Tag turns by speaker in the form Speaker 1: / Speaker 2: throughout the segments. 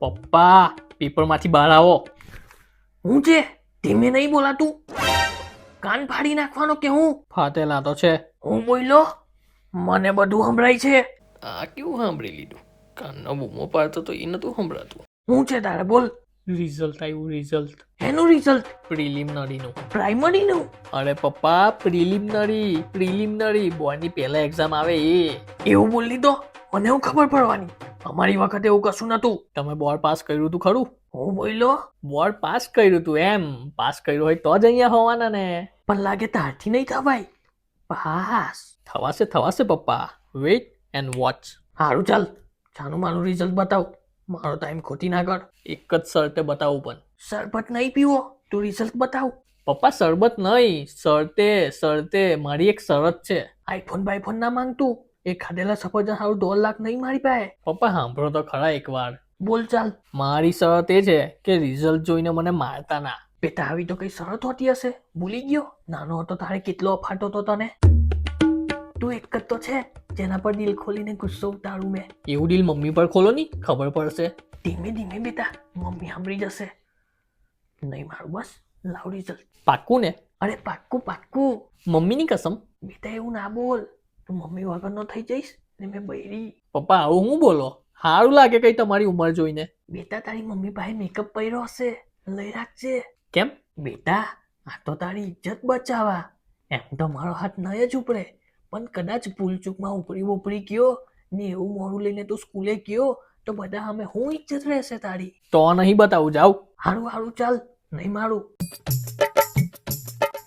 Speaker 1: પપ્પા પેપરમાંથી બહાર આવો.
Speaker 2: હું છે ધીમે નહીં બોલાતું, કાન ફાડી નાખવાનો કે હું?
Speaker 1: ફાટેલા તો છે.
Speaker 2: હું બોલ્યો? મને બધું સંભળાય છે.
Speaker 1: આ કેવું સાંભળી લીધું? કાનનો બૂમો પાડતો તો એ નતું સંભળાતું.
Speaker 2: હું છે તારે બોલ?
Speaker 1: રિઝલ્ટ આવ્યું, રિઝલ્ટ
Speaker 2: એનું રિઝલ્ટ?
Speaker 1: પ્રિલિમિનરીનું.
Speaker 2: પ્રાઇમરીનું?
Speaker 1: અરે પપ્પા પ્રિલિમિનરી બોર્ડની પહેલા એક્ઝામ આવે એ.
Speaker 2: એવું બોલી દો, મને હું ખબર પડવાની? અમારી વખતે એવું કશું નતું.
Speaker 1: તમે બોર્ડ પાસ કર્યું હતું ખરું?
Speaker 2: હું બોલ્યો?
Speaker 1: બોર્ડ પાસ કર્યું હતું એમ. પાસ કર્યું હોય તો જ અહીંયા હોવાના ને.
Speaker 2: પણ લાગે તારથી નહીં થવાય. પાસ
Speaker 1: થવાશે પપ્પા. Weight and watch.
Speaker 2: સારું ચાલ, છાનું માનું રિઝલ્ટ બતાવ. મારો ટાઈમ ખોટી ના કર.
Speaker 1: એક જ શર્તે બતાવું પણ.
Speaker 2: શરબત નહીં પીવો, તું રિઝલ્ટ બતાવ.
Speaker 1: પપ્પા શરબત નહીં, શરતે મારી એક શરત છે.
Speaker 2: આઈફોન બાઈફોન ના માંગતું. એ ખાધેલા સફરજન સારું 2 લાખ નહીં મારી પાસે.
Speaker 1: પપ્પા સાંભળો તો ખરા એકવાર.
Speaker 2: બોલ ચાલ.
Speaker 1: મારી શરત એ છે કે રિઝલ્ટ જોઈને મને મારતા ના.
Speaker 2: બેટા આવી તો કઈ શરત હોતી હશે, ભૂલી ગયો? નાનો હતો તારે કેટલો અફાટો હતો તને. તું એક જ તો છે જેના પર દિલ ખોલીને ગુસ્સો ઉતારું મેં.
Speaker 1: એવું દિલ મમ્મી પર ખોલો ની, ખબર પડશે.
Speaker 2: ધીમે ધીમે બેટા, મમ્મી સાંભળી જશે. નહીં મારું બસ, લાવ રિઝલ્ટ.
Speaker 1: પાક્કું ને?
Speaker 2: અરે પાક્કું પાક્કું.
Speaker 1: મમ્મીની કસમ?
Speaker 2: બેટા એવું ના બોલ, તું મમ્મી વગરનો થઈ જઈશ ને મેં બૈરી.
Speaker 1: પપ્પા આવું હું બોલો? સારું લાગે કઈ તમારી ઉંમર જોઈને.
Speaker 2: બેટા તારી મમ્મી પાસે મેકઅપ પહેર્યો હશે, લઈ રાખજે.
Speaker 1: કેમ?
Speaker 2: બેટા આ તો તારી ઇજ્જત બચાવવા. એમ તો મારો હાથ નહીં જ ઉપડે, પણ કદાચ ભૂલચૂકમાં ઉપરી ગયો ને એવું મોડું લઈને તું સ્કૂલે ગયો તો બધા અમે હું ઇજ્જત રહેશે તારી.
Speaker 1: તો નહીં બતાવું, જાવ.
Speaker 2: હારું હારું ચાલ, નહીં મારું.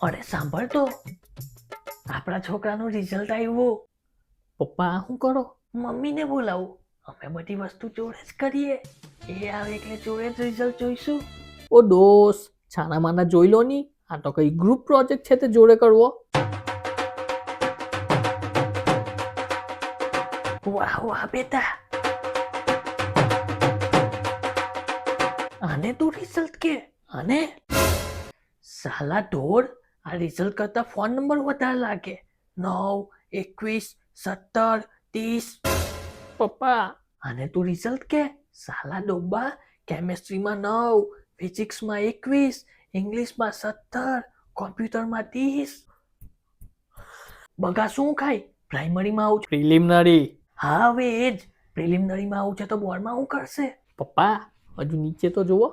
Speaker 2: અરે સાંભળ તો, આપણા છોકરાનું રિઝલ્ટ આવ્યું.
Speaker 1: પપ્પા આ શું કરો?
Speaker 2: મમ્મીને બોલાવું, અમે બધી વસ્તુ જોડે જ કરીએ. એ આવે એટલે જોડે જ રિઝલ્ટ જોઈશું.
Speaker 1: ઓ દોસ્ત, છાના માના જોઈ લો ની, આ તો કઈ ગ્રુપ પ્રોજેક્ટ છે તે જોડે કરવો.
Speaker 2: વાહ વાહ બેટા, આને તું રિઝલ્ટ કે? આને સાલા ઢોર, આ રિઝલ્ટ કરતા ફોન નંબર વધારે લાગે. 9, 21, 17, 30.
Speaker 1: પપ્પા
Speaker 2: આને તું રિઝલ્ટ કે? સાલા ડોબા, કેમેસ્ટ્રીમાં 9, ફિઝિક્સમાં 21, ઇંગ્લિશમાં 17, કોમ્પ્યુટરમાં 30. બગા શું ખાય? પ્રાઇમરીમાં આવું છે.
Speaker 1: પ્રિલિમિનરી.
Speaker 2: હા હવે એ જ, પ્રિલિમિનરીમાં આવું છે તો બોર્ડમાં શું કરશે?
Speaker 1: પપ્પા હજુ નીચે તો જુઓ.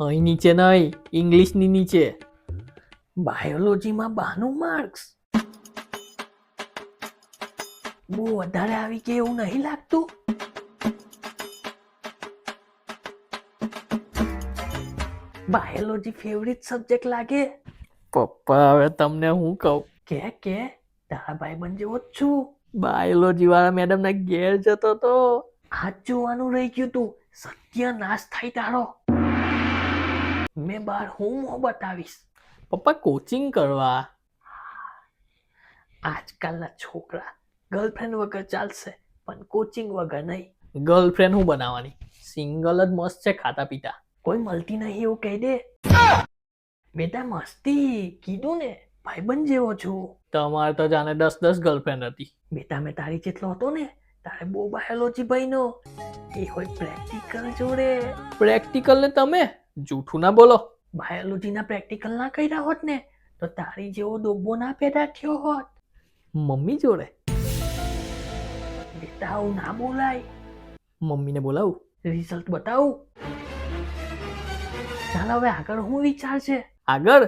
Speaker 1: અહીં નીચે નહીં, ઇંગ્લિશની નીચે.
Speaker 2: બાયોલોજીમાં 92 માર્ક્સ. બહુ વધારે આવી કે એવું નહીં લાગતું? બાયોલોજી ફેવરિટ સબ્જેક્ટ લાગે.
Speaker 1: પપ્પા હવે તમને હું કહું?
Speaker 2: કે તારા ભાઈબંધ જેવો જ છું.
Speaker 1: બાયોલોજી વાળા મેડમ ના ઘેર જતો તો
Speaker 2: હાથ જોવાનું રહી ગયું તું. સત્યનાશ થાય તારો. મેં બાર હું મોં બતાવીશ.
Speaker 1: પપ્પા કોચિંગ કરવા.
Speaker 2: આજકાલના છોકરા ગર્લફ્રેન્ડ વગર ચાલશે પણ કોચિંગ વગર નહીં.
Speaker 1: ગર્લફ્રેન્ડ હું બનાવવાની? સિંગલ જ મસ્ત છે, ખાતા પીતા.
Speaker 2: કોઈ મળતી નહીં એવું કહી દે. બેટા મસ્તી કીધું ને, ભાઈબંધ જેવો છું.
Speaker 1: તમારે તો જાણે 10 ગર્લફ્રેન્ડ હતી.
Speaker 2: બેટા મેં તારી જેટલો હતો ને, તારે બહુ બાયોલોજી ભાઈનો. એ હોય પ્રેક્ટિકલ જોડે.
Speaker 1: પ્રેક્ટિકલ ને તમે જૂઠું ના બોલો.
Speaker 2: બાયોલોજીના પ્રેક્ટિકલ ના કર્યા હોત ને તો તારી જેવો ડોબો ના પેદા થયો હોત.
Speaker 1: મમ્મી જોડે?
Speaker 2: બેટા આવું ના બોલાય.
Speaker 1: મમ્મીને બોલાવું?
Speaker 2: રિઝલ્ટ બતાવું. ચાલ હવે આગળ હું વિચાર છે?
Speaker 1: આગળ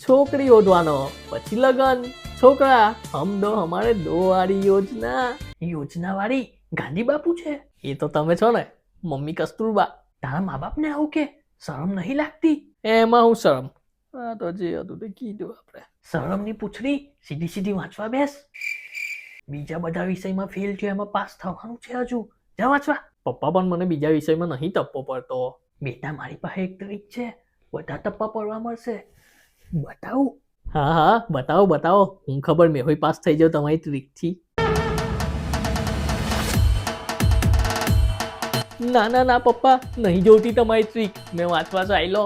Speaker 1: છોકરી શોધવાનો, પછી લગન. છોકરા હમ દો હમારે દો વાળી યોજના.
Speaker 2: યોજના વાળી ગાંધી બાપુ છે?
Speaker 1: એ તો તમે છો ને, મમ્મી કસ્તુરબા.
Speaker 2: તારા મા બાપ ને આવું કે શરમ નહીં લાગતી?
Speaker 1: એમાં હું શરમ? આ તો જે હતું તે કીધું આપણે.
Speaker 2: શરમની પૂછડી, સીધી સીધી વાંચવા બેસ. બીજા બધા વિષયમાં ફેલ થયો, એમાં પાસ થવાનું છે હજુ. જા વાંચવા.
Speaker 1: પપ્પા પણ મને બીજા વિષયમાં નહીં ટપ્પો પડતો.
Speaker 2: બેટા મારી પાસે એક ટ્રીક છે, બધા ટપ્પા પડવા મળશે. બતાવું?
Speaker 1: હા બતાવો. હું ખબર મેં હોય પાસ થઈ જાવ તમારી ટ્રીકથી. ના પપ્પા, નહીં જોતી તમારી ટ્રીક. મેં વાંચવા ચાલ્યો.